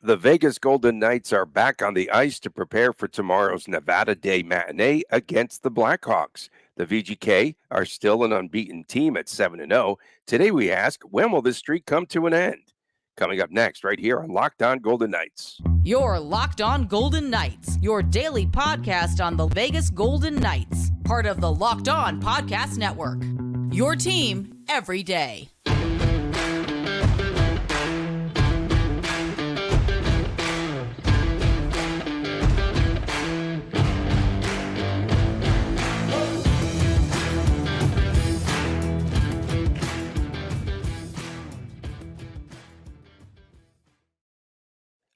The Vegas Golden Knights are back on the ice to prepare for tomorrow's Nevada Day matinee against the Blackhawks. The VGK are still an unbeaten team at 7-0. Today we ask, when will this streak come to an end? Coming up next, right here on Locked On Golden Knights. You're Locked On Golden Knights, your daily podcast on the Vegas Golden Knights, part of the Locked On Podcast Network. Your team every day.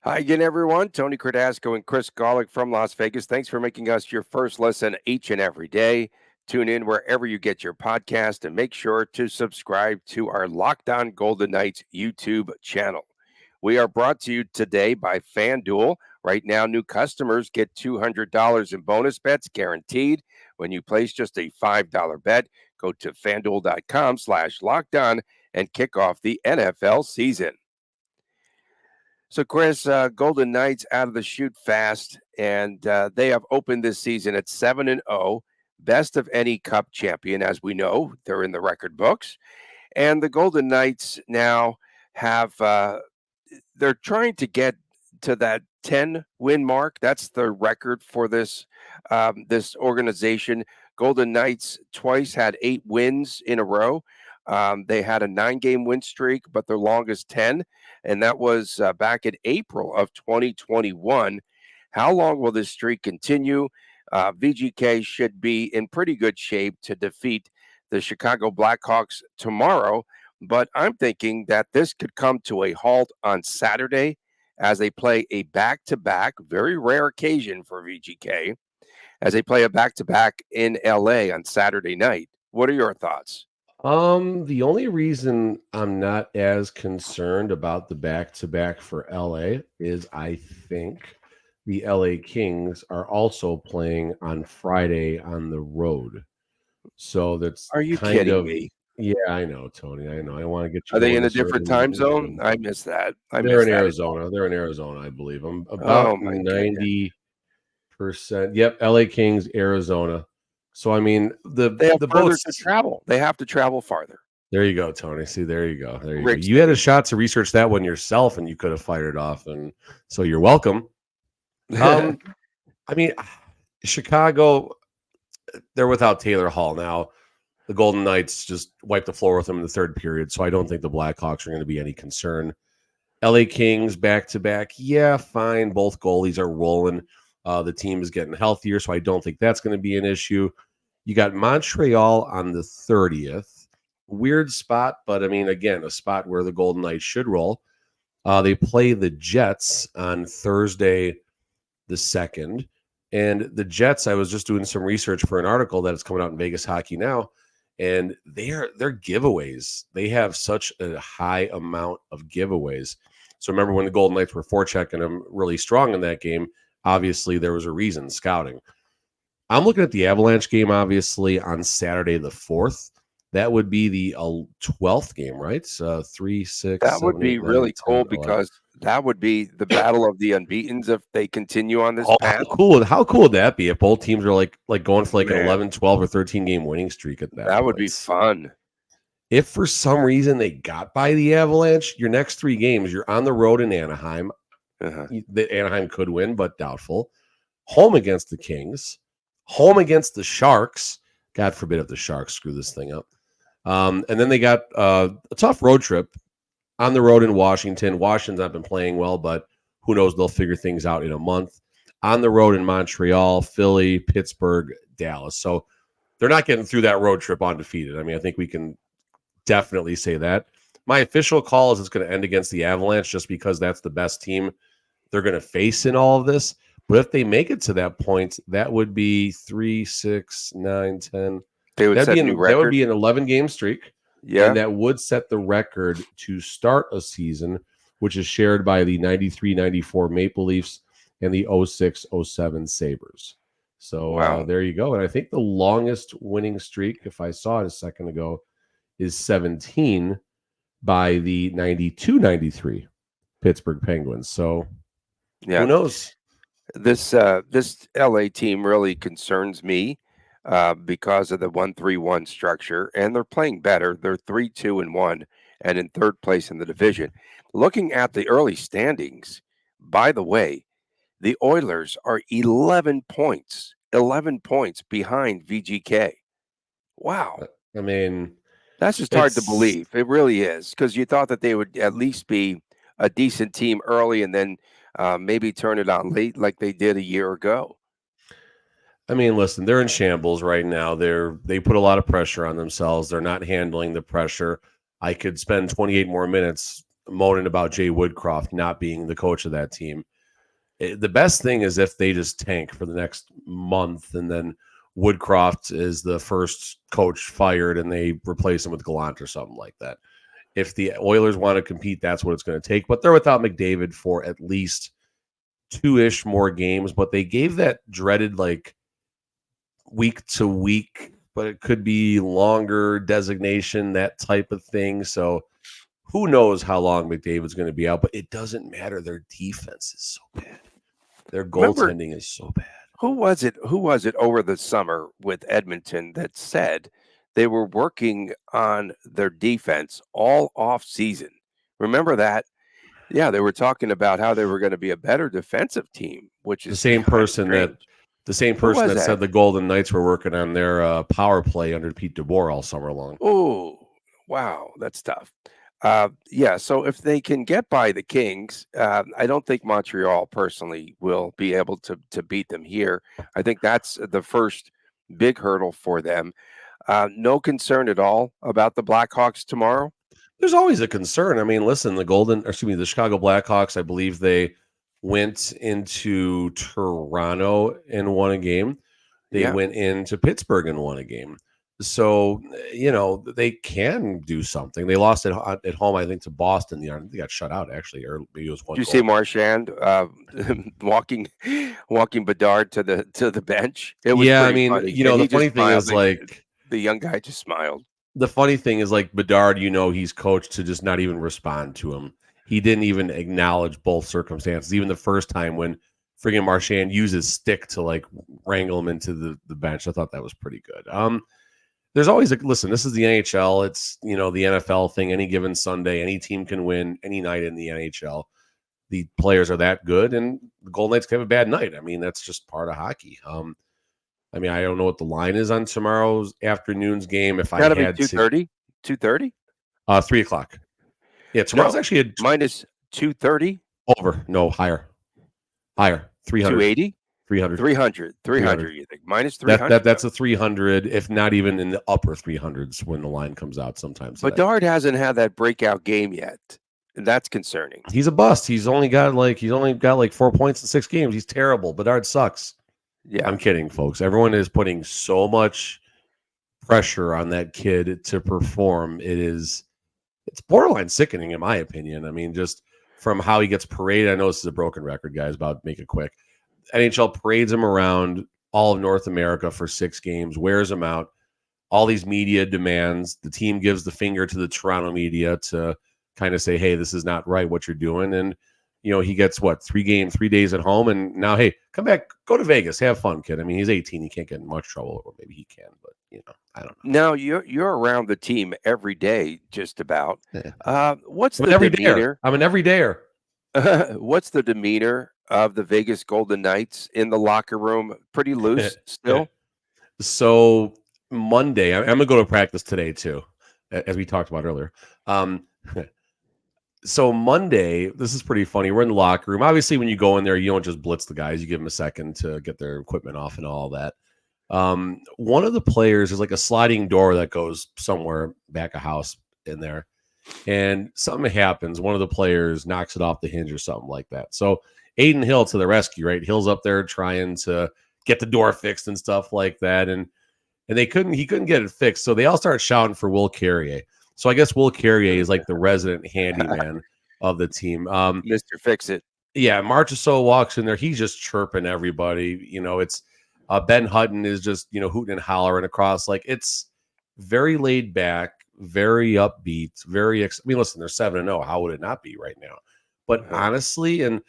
Hi again, everyone. Tony Cardasco and Chris Golick from Las Vegas. Thanks for making us your first listen each and every day. Tune in wherever you get your podcast and make sure to subscribe to our Locked On Golden Knights YouTube channel. We are brought to you today by FanDuel. Right now, new customers get $200 in bonus bets guaranteed when you place just a $5 bet. Go to FanDuel.com/LockedOn and kick off the NFL season. So, Chris, Golden Knights out of the chute fast, and they have opened this season at 7-0, best of any Cup champion, as we know. They're in the record books. And the Golden Knights now have, they're trying to get to that 10-win mark. That's the record for this organization. Golden Knights twice had 8 wins in a row. They had a 9-game win streak, but their longest 10, and that was back in April of 2021. How long will this streak continue? VGK should be in pretty good shape to defeat the Chicago Blackhawks tomorrow, but I'm thinking that this could come to a halt on Saturday as they play a back-to-back, very rare occasion for VGK, as they play a back-to-back in LA on Saturday night. What are your thoughts? The only reason I'm not as concerned about the back-to-back for LA is I think the LA Kings are also playing on Friday on the road. So that's Are you kind kidding of me? Yeah, I know, Tony. I know. I want to get you Are they going in a this early different in time the zone? game. I missed that. I They're missed in that. Arizona. They're in Arizona, I believe. I'm Oh about my goodness. 90%. Yep, LA Kings, Arizona. So I mean, They have the further boats. to travel. They have to travel farther. There you go, Tony. See, there you go. There you go. Rick You had a City. shot to research that one yourself, and you could have fired it off, and so you're welcome. I mean, Chicago, they're without Taylor Hall now. The Golden Knights just wiped the floor with them in the third period, so I don't think the Blackhawks are going to be any concern. LA Kings back to back, yeah, fine. Both goalies are rolling. The team is getting healthier, so I don't think that's going to be an issue. You got Montreal on the 30th. Weird spot, but I mean, again, a spot where the Golden Knights should roll. They play the Jets on Thursday the 2nd. And the Jets, I was just doing some research for an article that is coming out in Vegas Hockey Now, and they're giveaways. They have such a high amount of giveaways. So remember when the Golden Knights were forechecking them really strong in that game, obviously there was a reason, scouting. I'm looking at the Avalanche game, obviously, on Saturday the 4th. That would be the 12th game, right? 3, 6, That 7, would be 8, 9, really 10, cool 11. because that would be the battle of the unbeatens if they continue on this Oh, path. how cool would that be if both teams are like going for like an Man. 11, 12, or 13 game winning streak at that That point? would be fun. If for some reason they got by the Avalanche, your next 3 games, you're on the road in Anaheim. The Anaheim could win, but doubtful. Home against the Kings. Home against the Sharks. God forbid if the Sharks screw this thing up. And then they got a tough road trip on the road in Washington. Washington's not been playing well, but who knows? They'll figure things out in a month. On the road in Montreal, Philly, Pittsburgh, Dallas. So they're not getting through that road trip undefeated. I mean, I think we can definitely say that. My official call is it's going to end against the Avalanche just because that's the best team they're going to face in all of this. But if they make it to that point, that would be 3, 6, 9, 10. They would set a new record. That would be an 11-game streak. Yeah. And that would set the record to start a season, which is shared by the 93-94 Maple Leafs and the 06-07 Sabres. So Wow. There you go. And I think the longest winning streak, if I saw it a second ago, is 17 by the 92-93 Pittsburgh Penguins. So Yeah. who knows? This LA team really concerns me because of the 1-3-1 structure, and they're playing better. They're 3-2-1 and in third place in the division. Looking at the early standings, by the way, the Oilers are 11 points behind VGK. Wow. I mean, That's just hard to it's believe. It really is, because you thought that they would at least be a decent team early and then maybe turn it on late like they did a year ago. I mean, listen, they're in shambles right now. They put a lot of pressure on themselves. They're not handling the pressure. I could spend 28 more minutes moaning about Jay Woodcroft not being the coach of that team. The best thing is if they just tank for the next month and then Woodcroft is the first coach fired and they replace him with Gallant or something like that. If the Oilers want to compete, that's what it's going to take. But they're without McDavid for at least 2-ish more games. But they gave that dreaded like week to week, but it could be longer designation, that type of thing. So who knows how long McDavid's going to be out, but it doesn't matter. Their defense is so bad. Their goaltending is so bad. Who was it over the summer with Edmonton that said they were working on their defense all off season? Remember that? Yeah, they were talking about how they were going to be a better defensive team, which is the same person that that? said the Golden Knights were working on their power play under Pete DeBoer all summer long. Oh, wow, that's tough. Yeah, so if they can get by the Kings, I don't think Montreal personally will be able to beat them here. I think that's the first big hurdle for them. No concern at all about the Blackhawks tomorrow. There's always a concern. I mean, listen, the Chicago Blackhawks, I believe they went into Toronto and won a game. They went into Pittsburgh and won a game. So, they can do something. They lost at home, I think, to Boston. They got shut out, actually, or maybe it was one. Did you see Marchand walking Bedard to the bench? It was funny. The funny thing is, like, the young guy just smiled. The funny thing is, like, Bedard, he's coached to just not even respond to him. He didn't even acknowledge both circumstances. Even the first time when friggin' Marchand used his stick to, like, wrangle him into the bench. I thought that was pretty good. There's always listen, this is the NHL. It's, the NFL thing. Any given Sunday, any team can win any night in the NHL. The players are that good, and the Golden Knights can have a bad night. I mean, that's just part of hockey. I don't know what the line is on tomorrow's afternoon's game. If I had 2:30, 2:30, 3:00. Yeah, tomorrow's actually a minus 230 over. No, higher, 300, 280. 300. 300, you think? Minus 300? That's a 300, if not even in the upper 300s when the line comes out sometimes. Bedard hasn't had that breakout game yet, and that's concerning. He's a bust. He's only got like 4 points in 6 games. He's terrible. Bedard sucks. Yeah. I'm kidding, folks. Everyone is putting so much pressure on that kid to perform. It's borderline sickening, in my opinion. I mean, just from how he gets paraded. I know this is a broken record, guys, but make it quick. NHL parades him around all of North America for 6 games, wears him out. All these media demands. The team gives the finger to the Toronto media to kind of say, hey, this is not right what you're doing. And, he gets 3 days at home. And now, hey, come back, go to Vegas, have fun, kid. I mean, he's 18. He can't get in much trouble, or maybe he can, but, I don't know. Now, you're around the team every day, just about. What's I'm the demeanor? I'm an everydayer. What's the demeanor of the Vegas Golden Knights in the locker room? Pretty loose still? So Monday, I'm going to go to practice today too, as we talked about earlier. So Monday, this is pretty funny. We're in the locker room. Obviously, when you go in there, you don't just blitz the guys. You give them a second to get their equipment off and all that. One of the players is like a sliding door that goes somewhere back a house in there. And something happens. One of the players knocks it off the hinge or something like that. So Aiden Hill to the rescue, right? Hill's up there trying to get the door fixed and stuff like that. And he couldn't get it fixed. So they all start shouting for Will Carrier. So I guess Will Carrier is like the resident handyman of the team. Mr. Fix-It. Yeah, Marchessault walks in there. He's just chirping everybody. It's Ben Hutton is just, hooting and hollering across. Like, it's very laid back, very upbeat, listen, they're 7-0. How would it not be right now? But honestly, and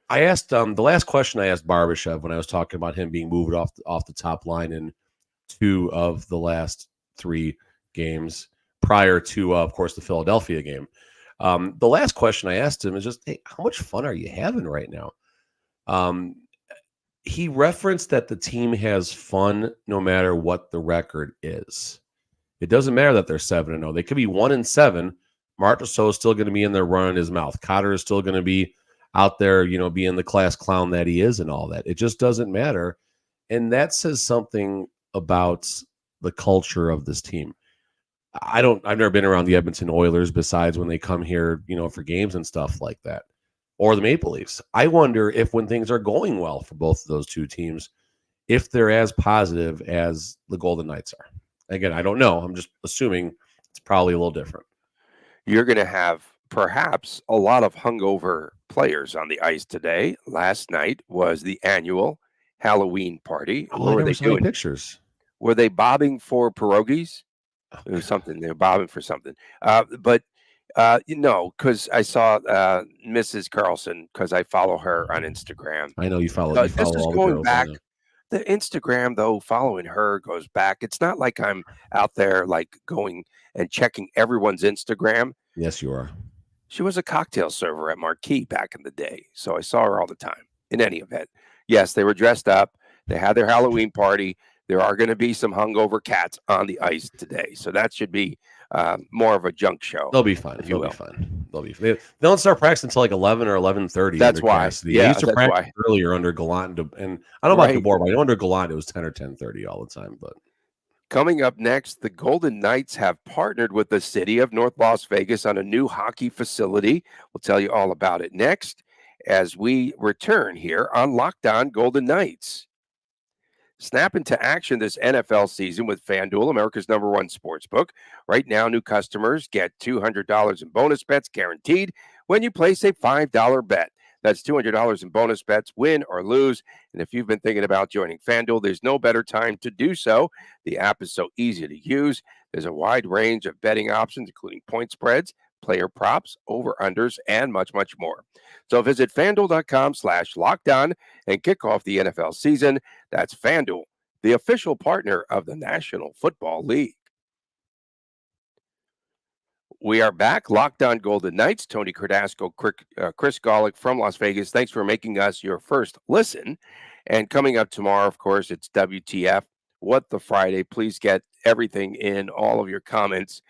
I asked the last question I asked Barbashev when I was talking about him being moved off the top line in 2 of the last 3 games prior to, of course, the Philadelphia game. The last question I asked him is just, hey, how much fun are you having right now? He referenced that the team has fun no matter what the record is. It doesn't matter that they're 7-0. They could be 1-7. Marchessault is still going to be in there running his mouth. Cotter is still going to be out there, being the class clown that he is and all that. It just doesn't matter. And that says something about the culture of this team. I've never been around the Edmonton Oilers besides when they come here, for games and stuff like that, or the Maple Leafs. I wonder if when things are going well for both of those two teams, if they're as positive as the Golden Knights are. Again, I don't know. I'm just assuming it's probably a little different. You're going to have perhaps a lot of hungover players on the ice today. Last night was the annual Halloween party. What were they doing? Pictures. Were they bobbing for pierogies? It was something. They were bobbing for something. But because I saw Mrs. Carlson, because I follow her on Instagram. I know you follow. This is all going back. The Instagram, though, following her goes back. It's not like I'm out there like going and checking everyone's Instagram. Yes, you are. She was a cocktail server at Marquee back in the day, so I saw her all the time. In any event, yes, they were dressed up. They had their Halloween party. There are going to be some hungover cats on the ice today, so that should be more of a junk show. They'll be fine. They'll be fine. They don't start practicing until like 11 or 11:30. That's why. They used to practice earlier under Gallant, and I don't know about DeBoer, but I know under Gallant it was 10 or 10:30 all the time. But coming up next, the Golden Knights have partnered with the city of North Las Vegas on a new hockey facility. We'll tell you all about it next as we return here on Locked On Golden Knights. Snap into action this NFL season with FanDuel, America's #1 sportsbook. Right now, new customers get $200 in bonus bets guaranteed when you place a $5 bet. That's $200 in bonus bets, win or lose. And if you've been thinking about joining FanDuel, there's no better time to do so. The app is so easy to use. There's a wide range of betting options, including point spreads, player props, over-unders, and much, much more. So visit FanDuel.com/lockedon and kick off the NFL season. That's FanDuel, the official partner of the National Football League. We are back. Locked On Golden Knights. Tony Cardasco, Chris Golick from Las Vegas. Thanks for making us your first listen. And coming up tomorrow, of course, it's WTF, What the Friday. Please get everything in, all of your comments,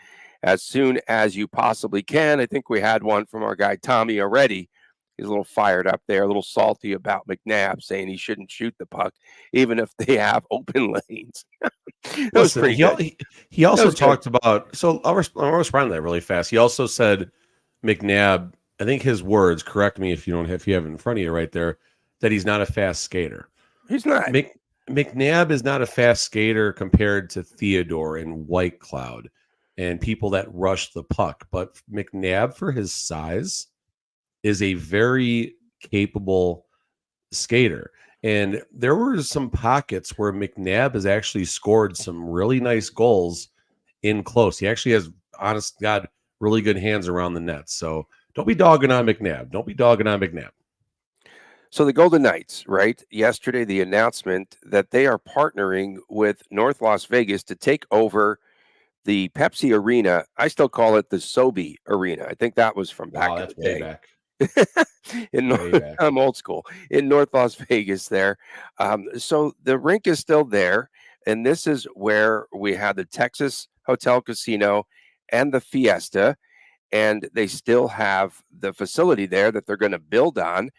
as soon as you possibly can. I think we had one from our guy Tommy already. He's a little fired up there, a little salty about McNabb, saying he shouldn't shoot the puck, even if they have open lanes. Listen, he also talked about, so I'll respond to that really fast. He also said McNabb, I think his words, correct me if you have it in front of you right there, that he's not a fast skater. He's not. McNabb is not a fast skater compared to Theodore and White Cloud and people that rush the puck. But McNabb, for his size, is a very capable skater. And there were some pockets where McNabb has actually scored some really nice goals in close. He actually has, honest God, really good hands around the net. So don't be dogging on McNabb. So the Golden Knights, right? Yesterday, the announcement that they are partnering with North Las Vegas to take over the Pepsi Arena. I still call it the Sobe Arena. I think that was from back in the day. Back. I'm old school in North Las Vegas there. So the rink is still there. And this is where we had the Texas Hotel Casino and the Fiesta. And they still have the facility there that they're going to build on.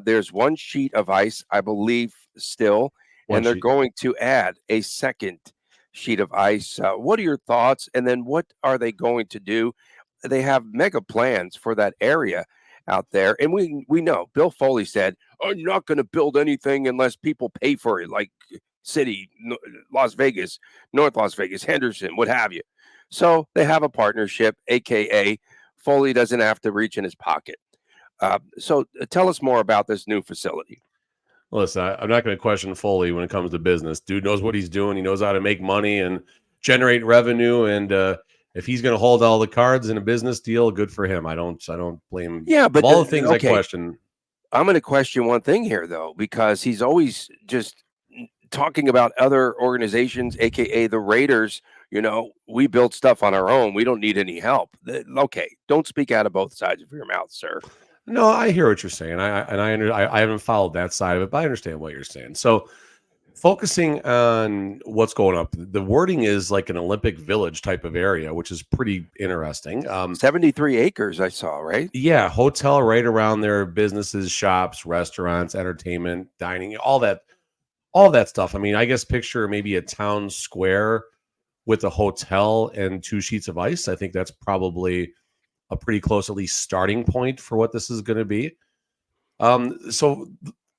There's one sheet of ice, I believe, still. They're going to add a second sheet of ice. What are your thoughts? And then what are they going to do? They have mega plans for that area out there. And we know Bill Foley said, I'm not going to build anything unless people pay for it, like City, Las Vegas, North Las Vegas, Henderson, what have you. So they have a partnership, AKA Foley doesn't have to reach in his pocket. So tell us more about this new facility. Listen, I'm not going to question Foley when it comes to business. Dude knows what he's doing. He knows how to make money and generate revenue. And if he's going to hold all the cards in a business deal, good for him. I don't blame him. Yeah, but of all the things I question. I'm going to question one thing here, though, because he's always just talking about other organizations, aka the Raiders. We build stuff on our own. We don't need any help. Okay, don't speak out of both sides of your mouth, sir. No, I hear what you're saying. I haven't followed that side of it, but I understand what you're saying. So, focusing on what's going up, the wording is like an Olympic Village type of area, which is pretty interesting. 73 acres, I saw, right? Yeah, hotel right around there, businesses, shops, restaurants, entertainment, dining, all that stuff. I mean, I guess picture maybe a town square with a hotel and 2 sheets of ice. I think that's probably a pretty close, at least, starting point for what this is going to be. So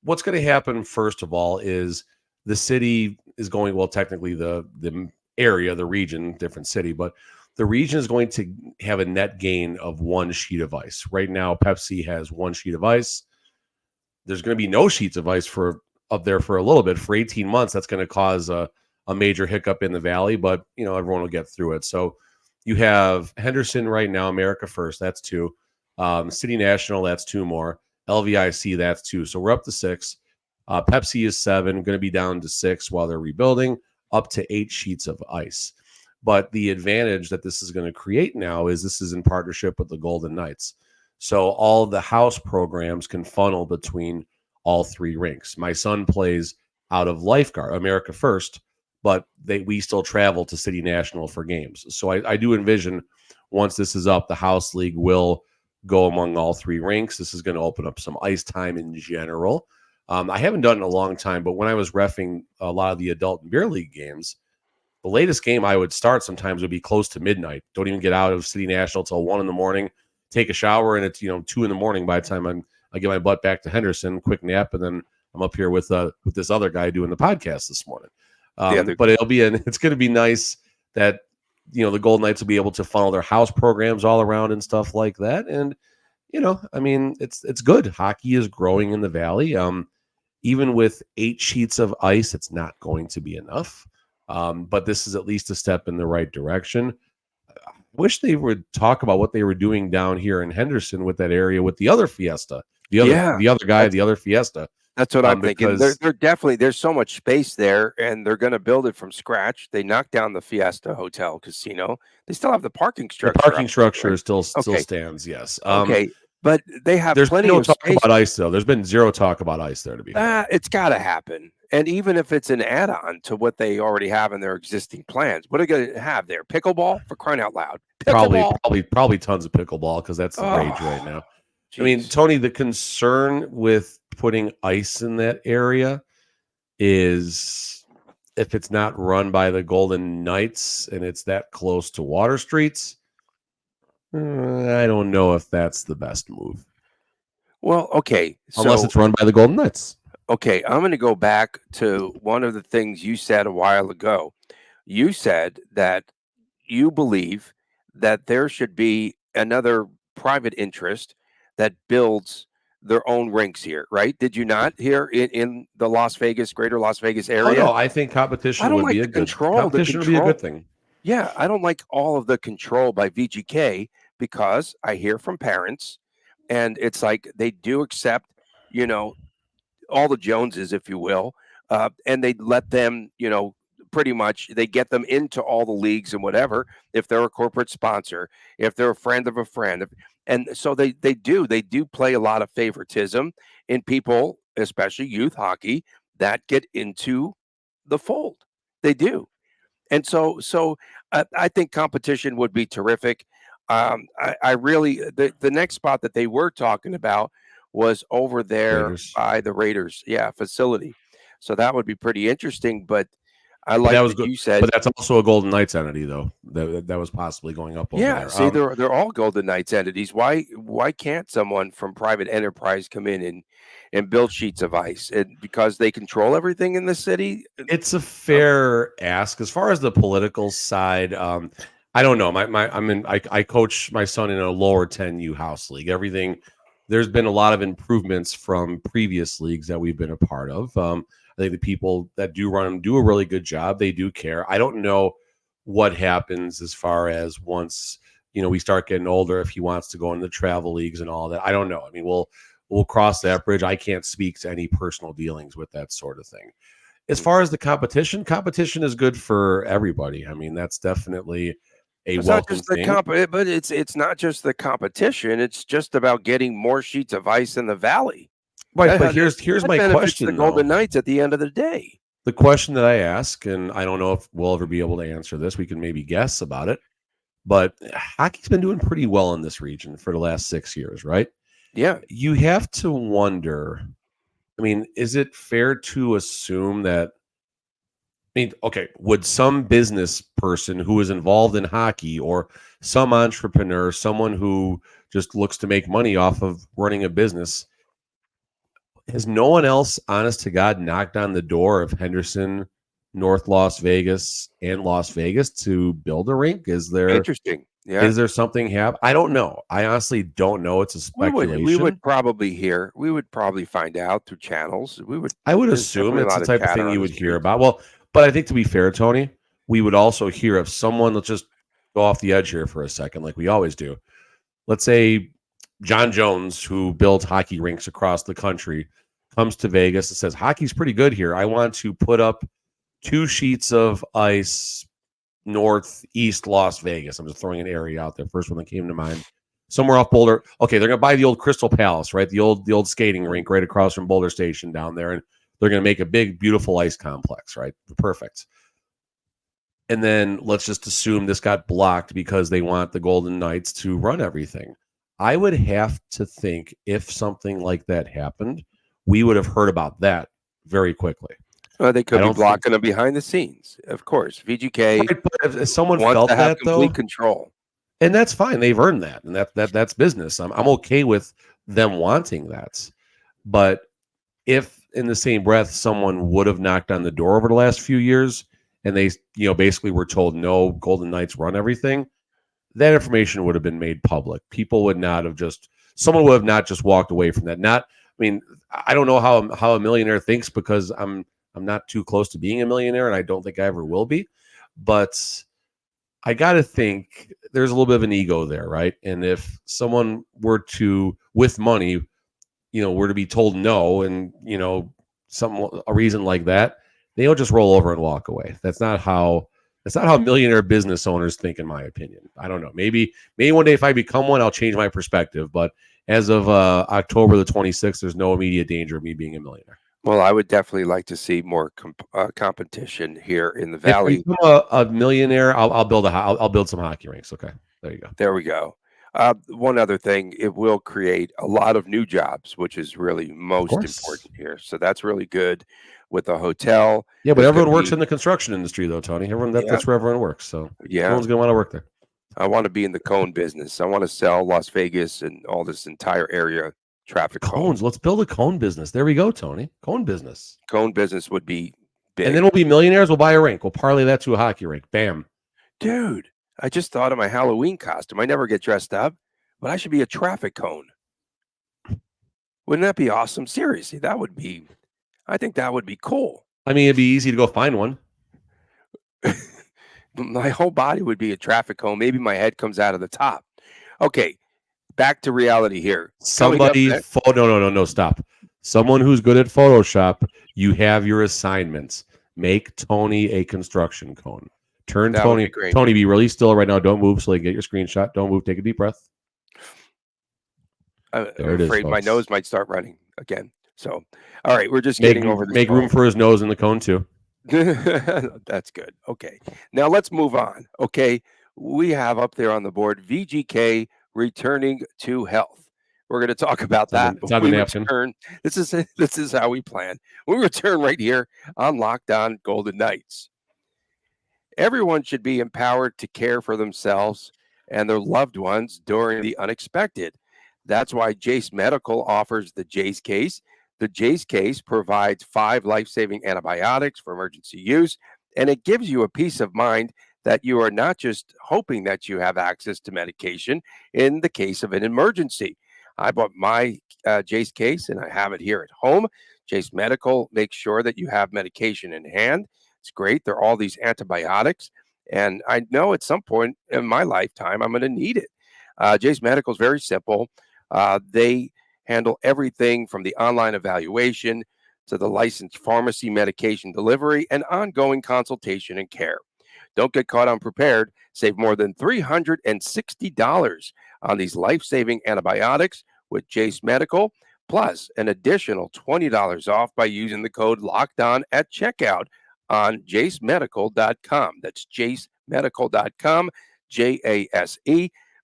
what's going to happen, first of all, is the city is going, well, technically the area, the region, different city, but the region is going to have a net gain of 1 sheet of ice. Right now, Pepsi has 1 sheet of ice. There's going to be no sheets of ice up there for a little bit. For 18 months, that's going to cause a major hiccup in the valley, but everyone will get through it. So you have Henderson right now, America First, that's 2. City National, that's 2 more. LVIC, that's 2. So we're up to 6. Pepsi is 7, going to be down to 6 while they're rebuilding, up to 8 sheets of ice. But the advantage that this is going to create now is this is in partnership with the Golden Knights. So all the house programs can funnel between all 3 rinks. My son plays out of Lifeguard, America First, but we still travel to City National for games. So I do envision once this is up, the house league will go among all 3 rinks. This is going to open up some ice time in general. I haven't done it in a long time, but when I was reffing a lot of the adult and beer league games, the latest game I would start sometimes would be close to midnight. Don't even get out of City National till 1 a.m, take a shower, and it's 2 a.m. by the time I get my butt back to Henderson, quick nap, and then I'm up here with this other guy doing the podcast this morning. But it's going to be nice that the Golden Knights will be able to funnel their house programs all around and stuff like that. And I mean, it's good. Hockey is growing in the valley. Even with 8 sheets of ice, it's not going to be enough. But this is at least a step in the right direction. I wish they would talk about what they were doing down here in Henderson with that area with the other Fiesta, the other Fiesta. That's what I'm thinking. They're definitely, there's so much space there, and they're going to build it from scratch. They knocked down the Fiesta Hotel Casino. They still have the parking structure. The parking structure still stands. Yes. Okay. But they have there's plenty no of talk space. about ice, though. There's been zero talk about ice there, to be fair. It's got to happen. And even if it's an add-on to what they already have in their existing plans, what are they going to have there? Pickleball, for crying out loud. Probably tons of pickleball, because that's the rage right now. Geez. I mean, Tony, the concern with putting ice in that area is if it's not run by the Golden Knights and it's that close to Water Streets, I don't know if that's the best move. Well, okay. Unless it's run by the Golden Knights. Okay, I'm going to go back to one of the things you said a while ago. You said that you believe that there should be another private interest that builds their own rinks here, right? Did you not here in the greater Las Vegas area? Oh, no, I think competition would be a good thing. Yeah, I don't like all of the control by VGK because I hear from parents, and it's like they do accept, all the Joneses, if you will, and they let them, pretty much they get them into all the leagues and whatever if they're a corporate sponsor, if they're a friend of a friend. And so they do play a lot of favoritism in people, especially youth hockey, that get into the fold. They do. And so I think competition would be terrific. I really, the next spot that they were talking about was over there by the Raiders, facility. So that would be pretty interesting. But I like that you said, but that's also a Golden Knights entity, though. That was possibly going up over there. See, they're all Golden Knights entities. Why can't someone from private enterprise come in and build sheets of ice? Because they control everything in the city. It's a fair ask. As far as the political side, I don't know. I coach my son in a lower 10U house league. There's been a lot of improvements from previous leagues that we've been a part of. I think the people that do run them do a really good job. They do care. I don't know what happens as far as once we start getting older, if he wants to go into the travel leagues and all that. I don't know. I mean, we'll cross that bridge. I can't speak to any personal dealings with that sort of thing. As far as the competition is good for everybody. I mean, that's definitely a It's not welcome just the thing. but it's not just the competition. It's just about getting more sheets of ice in the valley. Right, but That, here's that my benefits the question though. Golden Knights at the end of the day. The question that I ask, and I don't know if we'll ever be able to answer this. We can maybe guess about it, but hockey's been doing pretty well in this region for the last 6 years, right? Yeah. You have to wonder. I mean, is it fair to assume that? I mean, okay, would some business person who is involved in hockey or some entrepreneur, someone who just looks to make money off of running a business, has no one else, honest to God, knocked on the door of Henderson, North Las Vegas, and Las Vegas to build a rink? Is there Interesting. Yeah. something happen? I don't know. I honestly don't know. It's a We speculation. would probably hear. We would probably find out through channels. I would There's assume definitely a it's lot the of type of thing chatter on you the would hear streets. about. Well, but I think to be fair, Tony, we would also hear of someone. Let's just go off the edge here for a second, like we always do. Let's say John Jones, who builds hockey rinks across the country, comes to Vegas and says, hockey's pretty good here. I want to put up 2 sheets of ice northeast Las Vegas. I'm just throwing an area out there. First one that came to mind. Somewhere off Boulder. Okay, they're gonna buy the old Crystal Palace, right? The old skating rink right across from Boulder Station down there, and they're gonna make a big, beautiful ice complex, right? Perfect. And then let's just assume this got blocked because they want the Golden Knights to run everything. I would have to think if something like that happened, we would have heard about that very quickly. Well, they could be don't think- blocking them behind the scenes. Of course, VGK Right, but if someone wants felt to have that complete though, control. and that's fine. They've earned that, and that's business. I'm okay with them wanting that. But if in the same breath someone would have knocked on the door over the last few years and they basically were told no, Golden Knights run everything, that information would have been made public. People would not have someone would have not just walked away from that. Not, I mean, I don't know how a millionaire thinks because I'm not too close to being a millionaire and I don't think I ever will be. But I got to think there's a little bit of an ego there, right? And if someone were to, with money, were to be told no, and a reason like that, they don't just roll over and walk away. That's not how millionaire business owners think, in my opinion. I don't know. Maybe one day if I become one, I'll change my perspective. But as of October the 26th, there's no immediate danger of me being a millionaire. Well, I would definitely like to see more competition here in the If I valley. become a millionaire, I'll build some hockey rinks. Okay, there you go. There we go. One other thing, it will create a lot of new jobs, which is really most important here. So that's really good with the hotel. Yeah, but There's everyone gonna works be- in the construction industry, though, Tony. Everyone Yeah. that's where everyone works. So Yeah, everyone's gonna want to work there. I want to be in the cone business. I want to sell Las Vegas and all this entire area traffic Cones. Let's build a cone business. There we go, Tony. Cone business. Cone business would be big. And then we'll be millionaires. We'll buy a rink. We'll parlay that to a hockey rink. Bam. Dude, I just thought of my Halloween costume. I never get dressed up, but I should be a traffic cone. Wouldn't that be awesome? Seriously, I think that would be cool. I mean, it'd be easy to go find one. My whole body would be a traffic cone. Maybe my head comes out of the top. Okay, back to reality here. Somebody, no, stop. Someone who's good at Photoshop, you have your assignments. Make Tony a construction cone. Turn That would Tony. be great. Tony, be really still right now. Don't move so you can get your screenshot. Don't move. Take a deep breath. I'm There it is, afraid my folks. nose might start running again. So, all right, we're just getting over this. Make room for his nose in the cone too. That's good. Okay. Now let's move on. Okay. We have up there on the board VGK returning to health. We're going to talk about that. It's on the napkin. Return. This is how we plan. We return right here on Locked On Golden Knights. Everyone should be empowered to care for themselves and their loved ones during the unexpected. That's why Jase Medical offers the Jase case. The Jase case provides 5 life-saving antibiotics for emergency use, and it gives you a peace of mind that you are not just hoping that you have access to medication in the case of an emergency. I bought my Jase case, and I have it here at home. Jase Medical makes sure that you have medication in hand. It's great. There are all these antibiotics. And I know at some point in my lifetime, I'm going to need it. Jase Medical is very simple. They handle everything from the online evaluation to the licensed pharmacy medication delivery and ongoing consultation and care. Don't get caught unprepared. Save more than $360 on these life-saving antibiotics with Jase Medical, plus an additional $20 off by using the code LOCKEDON at checkout on jasemedical.com. That's jasemedical.com, Jase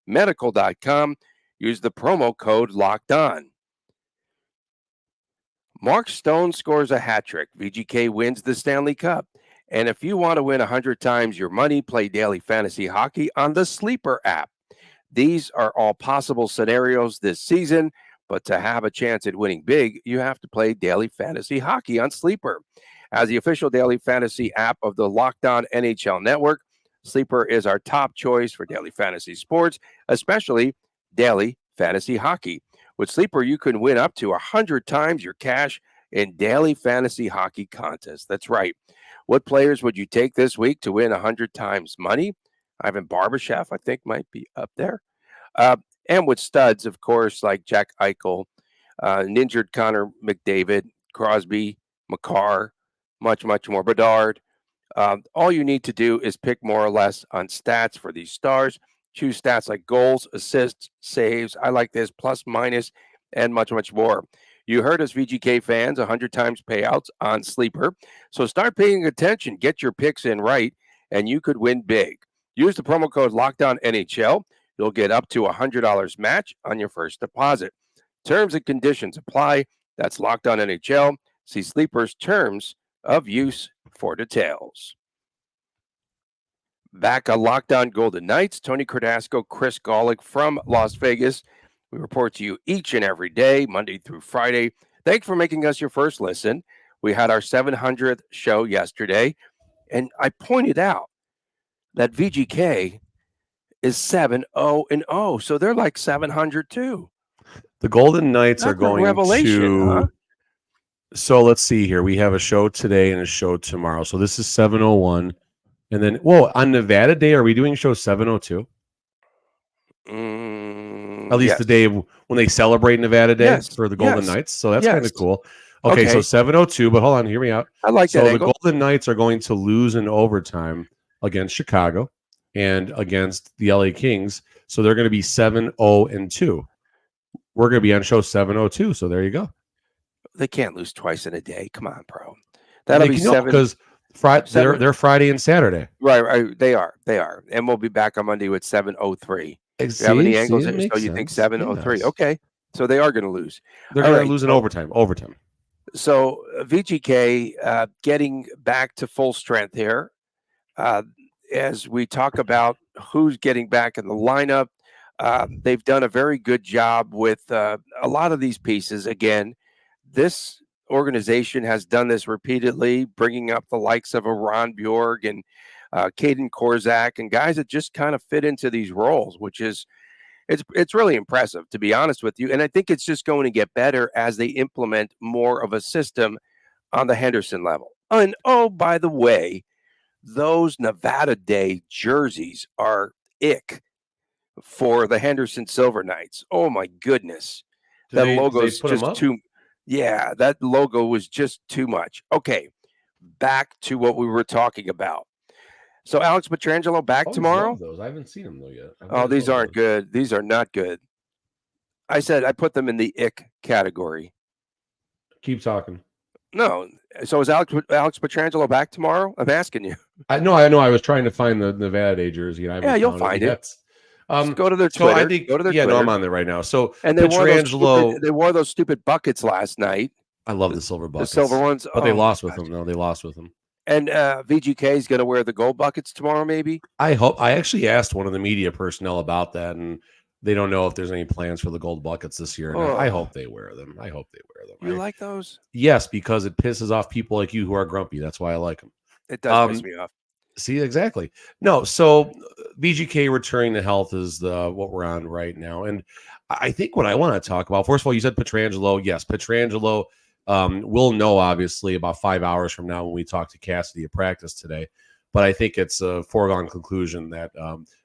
medical.com. Use the promo code LOCKEDON. Mark Stone scores a hat trick. VGK wins the Stanley Cup. And if you want to win 100 times your money, play daily fantasy hockey on the Sleeper app. These are all possible scenarios this season, but to have a chance at winning big, you have to play daily fantasy hockey on Sleeper. As the official daily fantasy app of the Locked On NHL network, Sleeper is our top choice for daily fantasy sports, especially daily fantasy hockey. With Sleeper, you can win up to 100 times your cash in daily fantasy hockey contests. That's right. What players would you take this week to win 100 times money? Ivan Barbashev, I think, might be up there. And with studs, of course, like Jack Eichel, an injured Connor McDavid, Crosby, Makar, much, much more. Bedard. All you need to do is pick more or less on stats for these stars. Choose stats like goals, assists, saves. I like this, plus, minus, and much, much more. You heard us, VGK fans, 100 times payouts on Sleeper. So start paying attention. Get your picks in right, and you could win big. Use the promo code LOCKEDONNHL. You'll get up to $100 match on your first deposit. Terms and conditions apply. That's Locked On NHL. See Sleeper's terms of use for details. Back on Locked On Golden Knights, Tony Cardasco, Chris Golick from Las Vegas. We report to you each and every day, Monday through Friday. Thanks for making us your first listen. We had our 700th show yesterday, and I pointed out that VGK is 7-0-0, so they're like 700 too. The Golden Knights are going to. Huh? So let's see here. We have a show today and a show tomorrow. So this is 701. And then, on Nevada Day, are we doing show 702? At least yes. the day when they celebrate Nevada Day for the Golden Knights. So that's kind of cool. Okay, so 702, but hold on, hear me out. I like that. So the angle. Golden Knights are going to lose in overtime against Chicago and against the LA Kings. So they're going to be 7-0-2. We're going to be on show 702. So there you go. They can't lose twice in a day. Come on, bro. That'll be 7 because they're Friday and Saturday. Right. They are. And we'll be back on Monday with 703. Do you have any angles? So you think 703? Yes. Okay. So they are going to lose. They're going to lose in overtime. So VGK getting back to full strength here. As we talk about who's getting back in the lineup, they've done a very good job with a lot of these pieces. Again, this organization has done this repeatedly, bringing up the likes of a Ron Bjorg and Caden Korzak and guys that just kind of fit into these roles, which is it's really impressive, to be honest with you. And I think it's just going to get better as they implement more of a system on the Henderson level. And by the way, those Nevada Day jerseys are ick for the Henderson Silver Knights. Oh my goodness. That logo is just too. Yeah, that logo was just too much. Okay, back to what we were talking about. So Alex Pietrangelo back tomorrow? Those. I haven't seen them though yet. These aren't good. These are not good. I said I put them in the ick category. Keep talking. No. So is Alex Pietrangelo back tomorrow? I'm asking you. I know. I was trying to find the Nevada Day jersey. And you'll find it. Go to their Twitter. I think, go to their Twitter. No, I'm on there right now. So and they wore those stupid buckets last night. I love the silver buckets. The silver ones. But they lost with them. No, they lost with them. And VGK is going to wear the gold buckets tomorrow, maybe? I hope. I actually asked one of the media personnel about that, and they don't know if there's any plans for the gold buckets this year. I hope they wear them. You like those? Yes, because it pisses off people like you who are grumpy. That's why I like them. It does piss me off. See, exactly. No, so VGK returning to health is what we're on right now. And I think what I want to talk about, first of all, you said Pietrangelo. Yes, Pietrangelo we'll know, obviously, about 5 hours from now when we talk to Cassidy at practice today. But I think it's a foregone conclusion that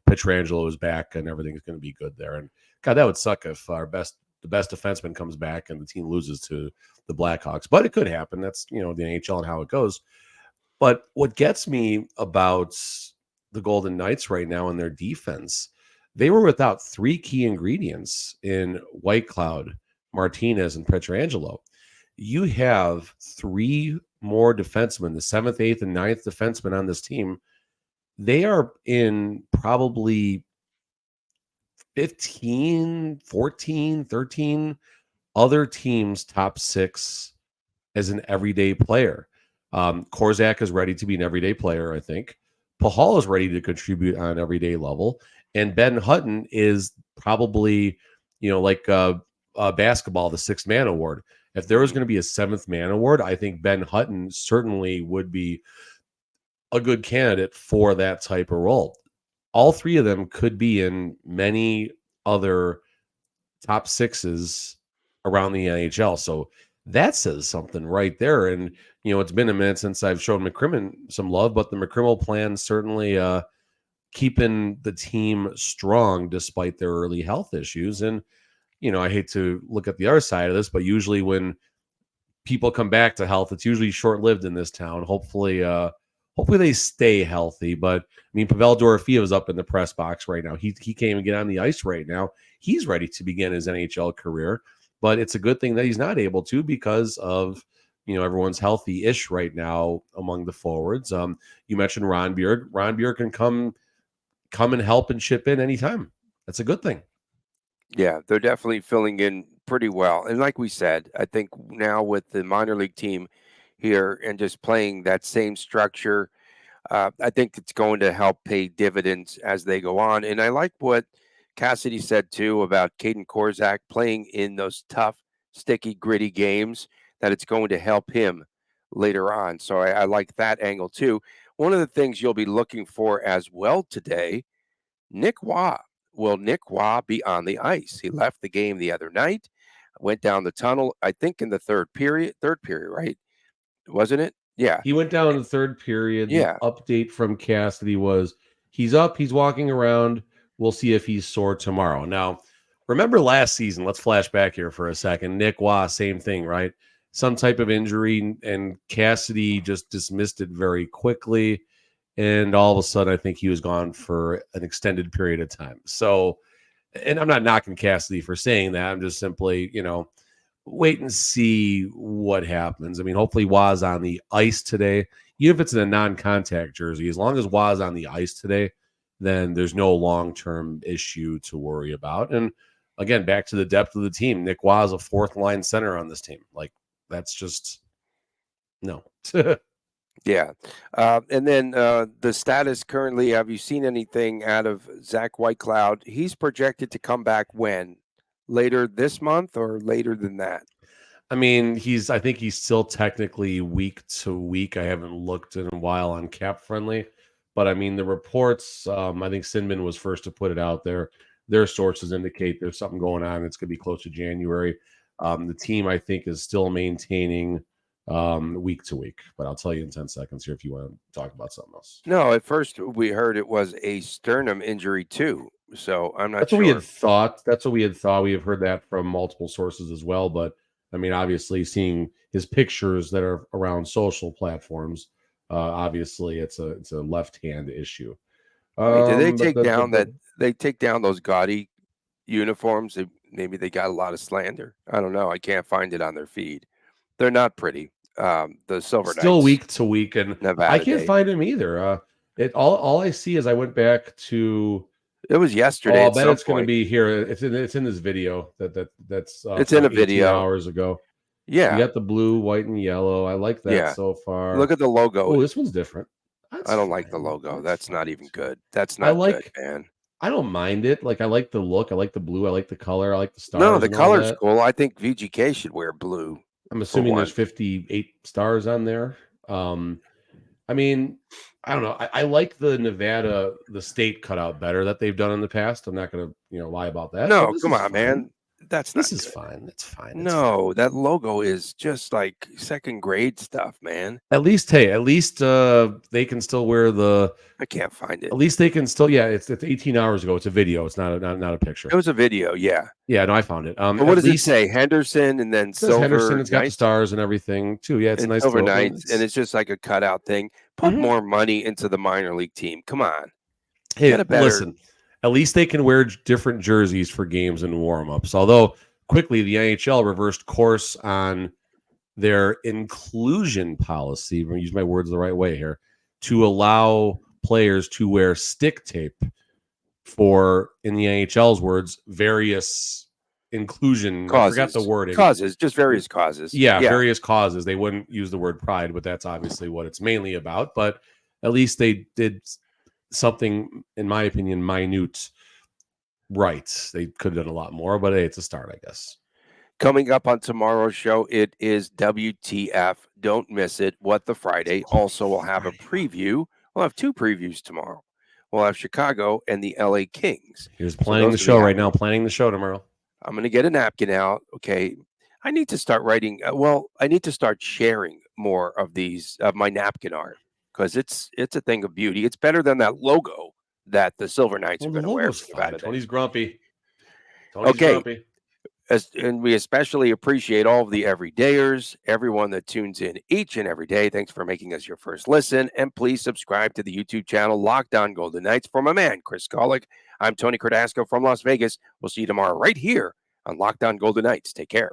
Pietrangelo is back and everything's going to be good there. And God, that would suck if the best defenseman comes back and the team loses to the Blackhawks. But it could happen. That's, the NHL and how it goes. But what gets me about the Golden Knights right now and their defense, they were without 3 key ingredients in Whitecloud, Martinez, and Pietrangelo. You have 3 more defensemen, the 7th, 8th, and 9th defensemen on this team. They are in probably 15, 14, 13 other teams' top 6 as an everyday player. Korczak is ready to be an everyday player, I think. Pahal is ready to contribute on an everyday level. And Ben Hutton is probably, like basketball, the 6th man award. If there was going to be a 7th man award, I think Ben Hutton certainly would be a good candidate for that type of role. All 3 of them could be in many other top 6s around the NHL. So that says something right there. And, it's been a minute since I've shown McCrimmon some love, but the McCrimmon plan certainly keeping the team strong despite their early health issues. And, I hate to look at the other side of this, but usually when people come back to health, it's usually short-lived in this town. Hopefully they stay healthy. But Pavel Dorofeev is up in the press box right now. He can't even get on the ice right now. He's ready to begin his NHL career, but it's a good thing that he's not able to because of everyone's healthy-ish right now among the forwards. You mentioned Ron Bjerg. Ron Bjerg can come and help and chip in anytime. That's a good thing. Yeah, they're definitely filling in pretty well. And like we said, I think now with the minor league team here and just playing that same structure, I think it's going to help pay dividends as they go on. And I like what Cassidy said, too, about Caden Korczak playing in those tough, sticky, gritty games, that it's going to help him later on. So I like that angle, too. One of the things you'll be looking for as well today, Nick Waugh. Will Nick Waugh be on the ice? He left the game the other night, went down the tunnel, I think in the third period, right? Wasn't it? Yeah. He went down in the third period. Yeah. The update from Cassidy was he's up, he's walking around. We'll see if he's sore tomorrow. Now, remember last season, let's flash back here for a second. Nick Waugh, same thing, right? Some type of injury, and Cassidy just dismissed it very quickly. And all of a sudden, I think he was gone for an extended period of time. So, and I'm not knocking Cassidy for saying that. I'm just simply, wait and see what happens. Hopefully Waugh's on the ice today. Even if it's in a non-contact jersey, as long as Waugh's on the ice today, then there's no long-term issue to worry about. And again, back to the depth of the team. Nick Waugh's a 4th-line center on this team. Like, that's just no. Yeah. And then the status currently, have you seen anything out of Zach Whitecloud? He's projected to come back when? Later this month or later than that? I think he's still technically week to week. I haven't looked in a while on Cap Friendly, but the reports, I think Sinman was first to put it out there. Their sources indicate there's something going on. It's going to be close to January. The team, I think, is still maintaining week to week, but I'll tell you in 10 seconds here if you want to talk about something else. No, at first we heard it was a sternum injury too, so I'm not That's sure. What we had thought. That's what we had thought. We have heard that from multiple sources as well, but obviously seeing his pictures that are around social platforms, obviously it's a left hand issue. Did they take down those gaudy uniforms? Maybe they got a lot of slander. I don't know. I can't find it on their feed. They're not pretty. The Silver still Knights, week to week, and Nevada I can't Day. find him either. All I see is I went back to. It was yesterday. Oh, I bet it's going to be here. It's in this video that's it's in a video hours ago. Yeah, you got the blue, white, and yellow. I like that so far. Look at the logo. Oh, this one's different. I don't like the logo. That's not even good. That's not good, man. I don't mind it. Like, I like the look. I like the blue. I like the color. I like the stars. No, the color's cool. I think VGK should wear blue. I'm assuming there's 58 stars on there. I don't know. I like the Nevada, the state cutout better that they've done in the past. I'm not going to, lie about that. No, come on, man. That's This not is good. fine. It's fine. No, that logo is just like second grade stuff, man. At least they can still wear the. I can't find it. At least they can still. Yeah, it's 18 hours ago. It's a video. It's not a picture. It was a video, yeah. Yeah, no, I found it. But what does it say? Henderson and then It says Silver Henderson. It's got the Knights stars and everything too. Yeah, it's a and nice Silver logo. Knights, and it's just like a cutout thing. Put more money into the minor league team. Come on. Hey, Get a better- listen. At least they can wear different jerseys for games and warm-ups. Although quickly the NHL reversed course on their inclusion policy. I'm going to use my words the right way here, to allow players to wear stick tape for, in the NHL's words, various inclusion causes. I forgot the wording. Causes, just various causes. Yeah, various causes. They wouldn't use the word pride, but that's obviously what it's mainly about. But at least they did something, in my opinion, minute right. They could have done a lot more, but hey, it's a start, I guess. Coming up on tomorrow's show, it is WTF. Don't miss it. What the Friday. Also, we'll have a preview. We'll have two previews tomorrow. We'll have Chicago and the LA Kings. Here's planning the show right now. Planning the show tomorrow. I'm going to get a napkin out. Okay. I need to start writing. I need to start sharing more of these, of my napkin art, because it's a thing of beauty. It's better than that logo that the Silver Knights are going to wear. Tony's grumpy. Tony's grumpy. And we especially appreciate all of the everydayers, everyone that tunes in each and every day. Thanks for making us your first listen. And please subscribe to the YouTube channel Locked On Golden Knights. For my man, Chris Golick, I'm Tony Cardasco from Las Vegas. We'll see you tomorrow right here on Locked On Golden Knights. Take care.